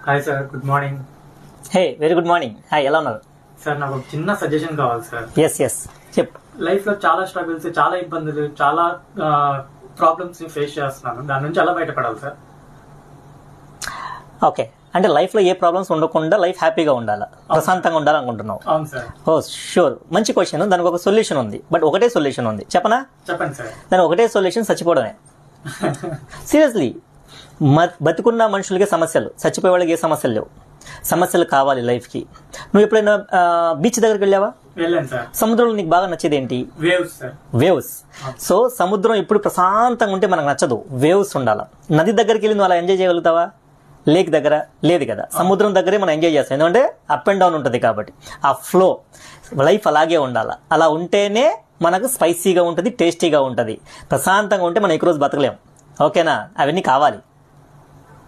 Hi sir, good morning. Hey very good morning. Hi, ఎలా ఉన్నారు? Sir నాకు ఒక చిన్న సజెషన్ కావాలి సార్. ఎస్ చెప్పు. లైఫ్ లో చాలా స్ట్రగుల్స్, చాలా ఇబ్బందులు, చాలా ప్రాబ్లమ్స్ ని ఫేస్ చేస్తున్నాను. దాని నుంచి ఎలా బయటపడాలి సార్? ఓకే, అంటే లైఫ్లో ఏ ప్రాబ్లమ్స్ ఉండకుండా లైఫ్ హ్యాపీగా ఉండాలి, ప్రశాంతంగా ఉండాలనుకుంటున్నావు? అవును సార్. ఓ షూర్, మంచి క్వశ్చన్. దానికి ఒక సొల్యూషన్ ఉంది, బట్ ఒకటే సొల్యూషన్ ఉంది, చెప్పనా? చెప్పండి సార్. దాని ఒకటే సొల్యూషన్, చచ్చిపోవడమే. సీరియస్లీ, బతుకున్న మనుషులకే సమస్యలు, చచ్చిపోయే వాళ్ళకి ఏ సమస్యలు లేవు. సమస్యలు కావాలి లైఫ్కి. నువ్వు ఎప్పుడైనా బీచ్ దగ్గరికి వెళ్ళావా? వెళ్ళాను సార్. సముద్రంలో నీకు బాగా నచ్చేది ఏంటి? Waves sir. వేవ్స్. సో సముద్రం ఎప్పుడు ప్రశాంతంగా ఉంటే మనకు నచ్చదు, వేవ్స్ ఉండాలి. నది దగ్గరికి వెళ్ళి నువ్వు అలా ఎంజాయ్ చేయగలుగుతావా? లేక్ దగ్గర లేదు కదా. సముద్రం దగ్గరే మనం ఎంజాయ్ చేస్తాం, ఎందుకంటే అప్ అండ్ డౌన్ ఉంటుంది కాబట్టి. ఆ ఫ్లో, లైఫ్ అలాగే ఉండాలి. అలా ఉంటేనే మనకు స్పైసీగా ఉంటుంది, టేస్టీగా ఉంటుంది. ప్రశాంతంగా ఉంటే మనం ఎక్కువ రోజు బతకలేం. ఓకేనా? అవన్నీ కావాలి.